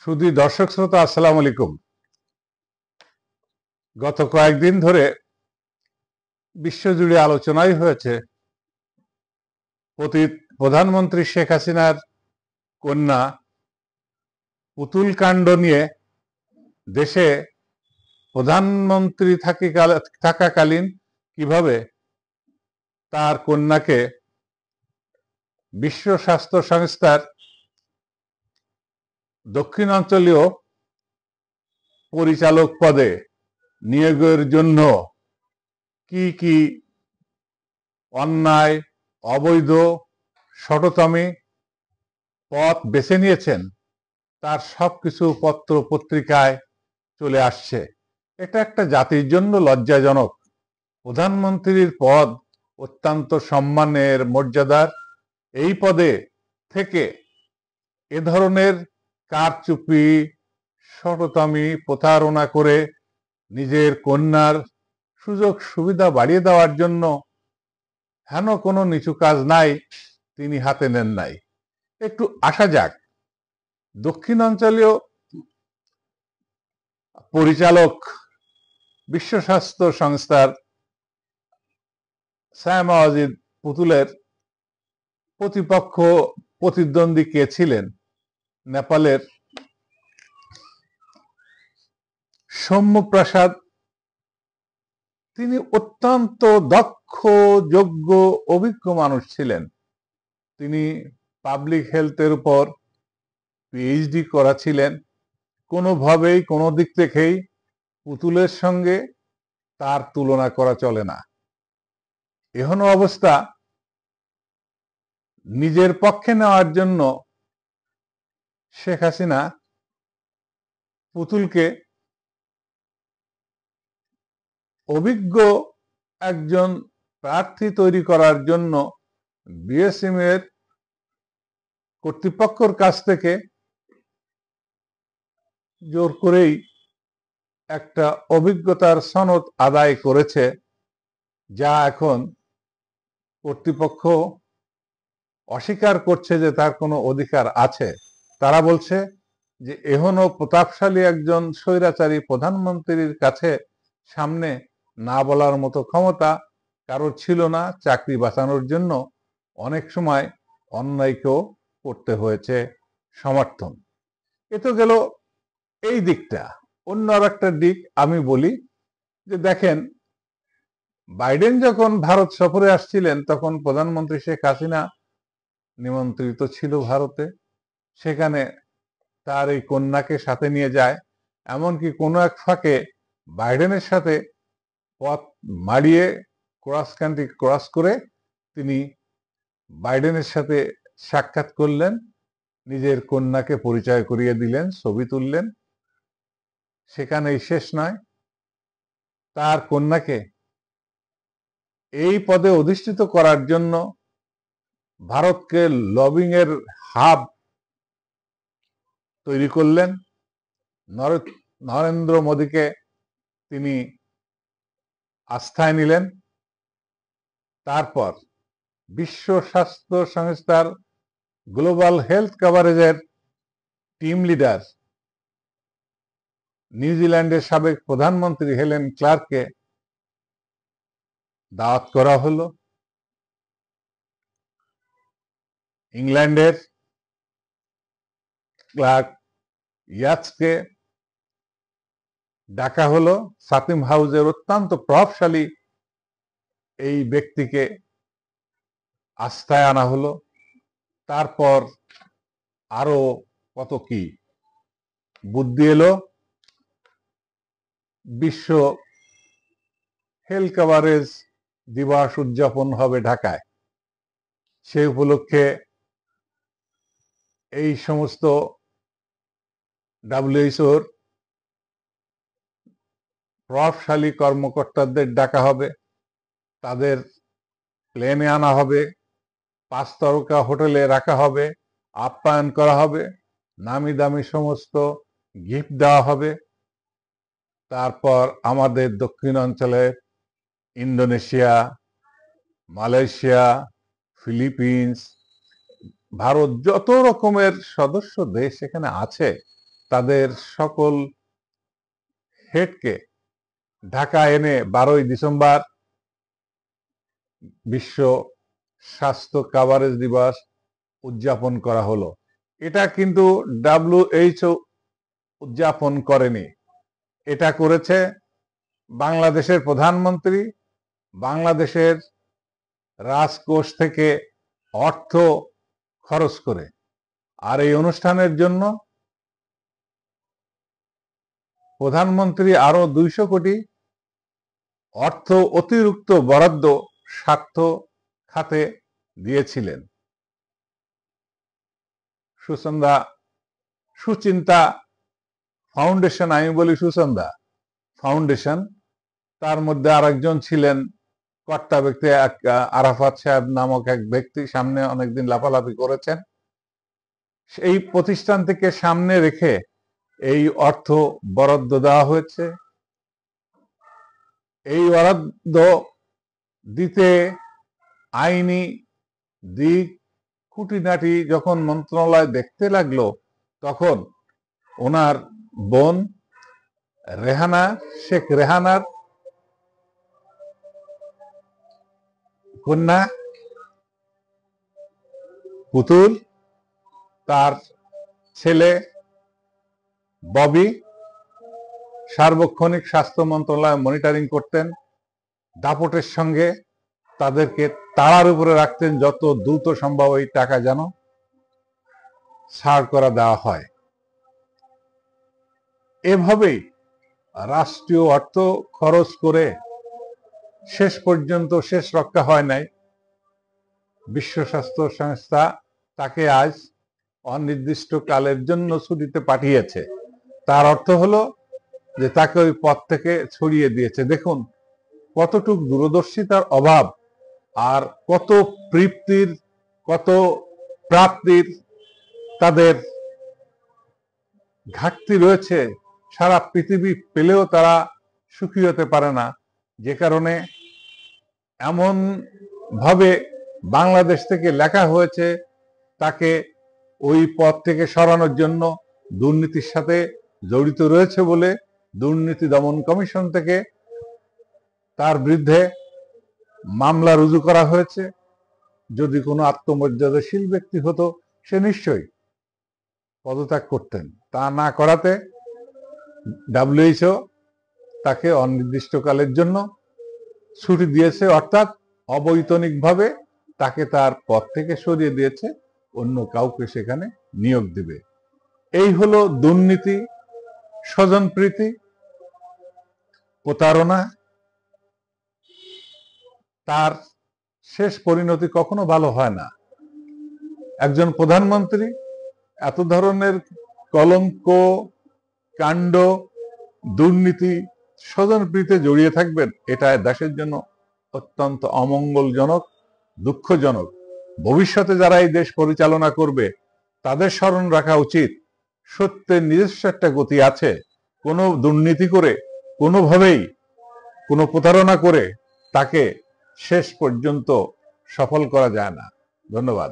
শুধু দর্শক শ্রোতা আসসালামু আলাইকুম। গত কয়েকদিন ধরে বিশ্বজুড়ে আলোচনাই হয়েছে প্রধানমন্ত্রী শেখ হাসিনার কন্যা পুতুল কাণ্ড নিয়ে। দেশে প্রধানমন্ত্রী থাকাকালীন কিভাবে তার কন্যাকে বিশ্ব স্বাস্থ্য সংস্থার দক্ষিণাঞ্চলীয় পরিচালক পদে নিয়োগের জন্য কি কি অন্যায়, অবৈধ, শটতমী পথ বেছে নিয়েছেন তার সবকিছু পত্র পত্রিকায় চলে আসছে। এটা একটা জাতির জন্য লজ্জাজনক। প্রধানমন্ত্রীর পদ অত্যন্ত সম্মানের, মর্যাদার। এই পদে থেকে এ ধরনের কারচুপি, শটতমী, প্রতারণা করে নিজের কন্যার সুযোগ সুবিধা বাড়িয়ে দেওয়ার জন্য হেন কোনো নিচু কাজ নাই, তিনি হাতে নেন নাই। একটু আসা যাক, দক্ষিণাঞ্চলীয় পরিচালক বিশ্ব স্বাস্থ্য সংস্থার সায়মা ওয়াজিদ পুতুলের প্রতিদ্বন্দ্বী কে ছিলেন? নেপালের সৌম্যপ্রসাদ। তিনি অত্যন্ত দক্ষ, যোগ্য, অভিজ্ঞ মানুষ ছিলেন। তিনি পাবলিক হেলথের উপর পিএইচডি করা ছিলেন। কোনোভাবেই কোনো দিক থেকেই পুতুলের সঙ্গে তার তুলনা করা চলে না। এহেন অবস্থা নিজের পক্ষে নেওয়ার জন্য শেখ হাসিনা পুতুলকে অভিজ্ঞ একজন প্রার্থী তৈরি করার জন্য বিএসএম এর কর্তৃপক্ষের কাছ থেকে জোর করেই একটা অভিজ্ঞতার সনদ আদায় করেছে, যা এখন কর্তৃপক্ষ অস্বীকার করছে যে তার কোনো অধিকার আছে। তারা বলছে যে এখনো প্রতাপশালী একজন স্বৈরাচারী প্রধানমন্ত্রীর কাছে সামনে না বলার মতো ক্ষমতা কারোর ছিল না। চাকরি বাঁচানোর জন্য অনেক সময় অন্যায়কেও করতে হয়েছে সমর্থন। এ তো গেল এই দিকটা। অন্য আর একটা দিক আমি বলি যে দেখেন, বাইডেন যখন ভারত সফরে আসছিলেন তখন প্রধানমন্ত্রী শেখ হাসিনা নিমন্ত্রিত ছিল ভারতে। সেখানে তার এই কন্যাকে সাথে নিয়ে যায়। এমনকি কোনো এক ফাঁকে বাইডেনের সাথে পথ মাড়িয়ে ক্রস কান্ট্রি ক্রস করে তিনি বাইডেনের সাথে সাক্ষাৎ করলেন, নিজের কন্যাকে পরিচয় করিয়ে দিলেন, ছবি তুললেন। সেখানেই শেষ নয়, তার কন্যাকে এই পদে অধিষ্ঠিত করার জন্য ভারতকে লবিং এর হাব তৈরি করলেন। নরেন্দ্র মোদীকে তিনি আস্থায় নিলেন। তারপর বিশ্ব স্বাস্থ্য সংস্থার গ্লোবাল হেলথ কভারেজের টিম লিডার নিউজিল্যান্ডের সাবেক প্রধানমন্ত্রী হেলেন ক্লার্ককে দাওয়াত করা হলো। ইংল্যান্ডের ক্লার্ক ইয়াচকে ডাকা হলো। সাতিম হাউসের অত্যন্ত প্রভাবশালী এই ব্যক্তিকে আস্থায় আনা হলো। তারপর আরো কত কি বুদ্ধি এলো। বিশ্ব হেলথ কভারেজ দিবস উদযাপন হবে ঢাকায়। সেই উপলক্ষে এই সমস্ত ডাব্লিউএইচওর প্রভাবশালী কর্মকর্তাদের ডাকা হবে, তাদের প্লেনে আনা হবে, 5 তারকা হোটেলে রাখা হবে, আপ্যায়ন করা হবে, নামি দামি সমস্ত গিফট দেওয়া হবে। তারপর আমাদের দক্ষিণ অঞ্চলে ইন্দোনেশিয়া, মালয়েশিয়া, ফিলিপিন্স, ভারত, যত রকমের সদস্য দেশ এখানে আছে, তাদের সকল হেডকে ঢাকা এনে 12ই ডিসেম্বর বিশ্ব স্বাস্থ্য কভারেজ দিবস উদযাপন করা হলো। এটা কিন্তু WHO উদযাপন করেনি, এটা করেছে বাংলাদেশের প্রধানমন্ত্রী, বাংলাদেশের রাজকোষ থেকে অর্থ খরচ করে। আর এই অনুষ্ঠানের জন্য প্রধানমন্ত্রী আরো 200 কোটি অর্থ অতিরিক্ত বরাদ্দ স্বাস্থ্য খাতে দিয়েছিলেন। সুচিন্তা ফাউন্ডেশন, আমি বলি সুচন্দা ফাউন্ডেশন, তার মধ্যে আরেকজন ছিলেন কর্তা ব্যক্তি, এক আরাফাত সাহেব নামক এক ব্যক্তি, সামনে অনেকদিন লাফালাফি করেছেন। এই প্রতিষ্ঠান থেকে সামনে রেখে এই অর্থ বরাদ্দ দেওয়া হয়েছে। এই বরাদ্দ দিতে আইনি দিক খুঁটিনাটি যখন মন্ত্রণালয় দেখতে লাগলো, তখন ওনার বোন রেহানা, শেখ রেহানার কন্যা পুতুল, তার ছেলে ববি সার্বক্ষণিক স্বাস্থ্য মন্ত্রণালয় মনিটরিং করতেন। দাপটের সঙ্গে তাদেরকে তাড়ার উপরে রাখতেন যত দ্রুত সম্ভব এই টাকা যেন ছাড় করা দেওয়া হয়। এভাবেই রাষ্ট্রীয় অর্থ খরচ করে শেষ পর্যন্ত শেষ রক্ষা হয় নাই। বিশ্ব স্বাস্থ্য সংস্থা তাকে আজ অনির্দিষ্টকালের জন্য ছুটিতে পাঠিয়েছে। তার অর্থ হলো যে তাকে ওই পদ থেকে ছড়িয়ে দিয়েছে। দেখুন কতটুক দূরদর্শিতার অভাব, আর কত কত প্রাপ্তির তাদের ঘাটতি রয়েছে। সারা পৃথিবী পেলেও তারা সুখী হতে পারে না, যে কারণে এমন ভাবে বাংলাদেশ থেকে লেখা হয়েছে তাকে ওই পদ থেকে সরানোর জন্য দুর্নীতির সাথে জড়িত রয়েছে বলে দুর্নীতি দমন কমিশন থেকে তার বিরুদ্ধে মামলা রুজু করা হয়েছে। যদি কোনো আত্মমর্যাদাশীল ব্যক্তি হতো সে নিশ্চয়ই পদত্যাগ করতেন। তা না করাতে WHO তাকে অনির্দিষ্টকালের জন্য ছুটি দিয়েছে, অর্থাৎ অবৈতনিকভাবে তাকে তার পদ থেকে সরিয়ে দিয়েছে, অন্য কাউকে সেখানে নিয়োগ দিবে। এই হলো দুর্নীতি, স্বজনপ্রীতি, প্রতারণা। তার শেষ পরিণতি কখনো ভালো হয় না। একজন প্রধানমন্ত্রী এত ধরনের কলঙ্ক কাণ্ড, দুর্নীতি, স্বজনপ্রীতিতে জড়িয়ে থাকবেন, এটা দেশের জন্য অত্যন্ত অমঙ্গলজনক, দুঃখজনক। ভবিষ্যতে যারা এই দেশ পরিচালনা করবে তাদের স্মরণ রাখা উচিত সত্যের নিজস্ব একটা গতি আছে। কোনো দুর্নীতি করে, কোনোভাবেই কোনো প্রতারণা করে তাকে শেষ পর্যন্ত সফল করা যায় না। ধন্যবাদ।